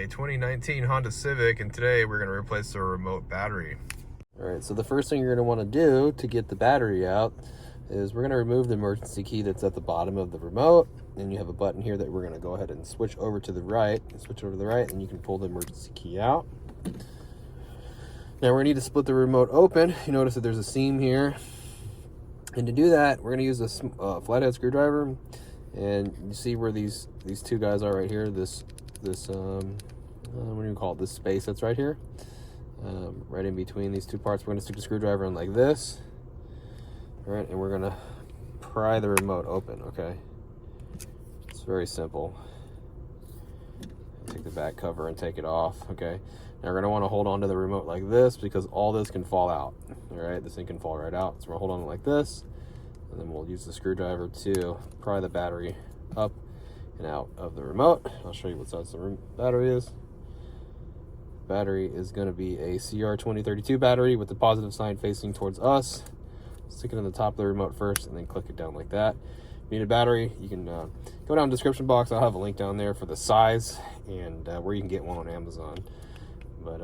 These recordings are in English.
a 2019 Honda Civic, and today we're going to replace the remote battery. All right, so the first thing you're going to want to do to get the battery out is we're going to remove the emergency key that's at the bottom of the remote, and you have a button here that we're going to go ahead and switch over to the right. Switch over to the right, and you can pull the emergency key out. Now we're going to need to split the remote open. You notice that there's a seam here, and to do that, we're going to use a flathead screwdriver. And you see where these two guys are right here. This what do you call it? This space that's right here, right in between these two parts. We're going to stick the screwdriver in like this. All right, and we're going to pry the remote open. Okay, it's very simple. Take the back cover and take it off. Okay, now we're going to want to hold on to the remote like this because all this can fall out. All right, this thing can fall right out. So we'll hold on like this. And then we'll use the screwdriver to pry the battery up and out of the remote. I'll show you what size the battery is. Battery is going to be a CR2032 battery with the positive sign facing towards us. Stick it in the top of the remote first and then click it down like that. If you need a battery, you can go down in the description box. I'll have a link down there for the size and where you can get one on Amazon. But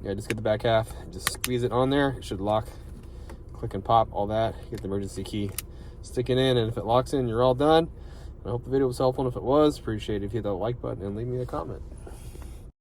yeah, just get the back half, just squeeze it on there. It should lock. Click and pop, all that. Get the emergency key, stick it in, and if it locks in, you're all done. I hope the video was helpful, and if it was, appreciate it if you hit that like button and leave me a comment.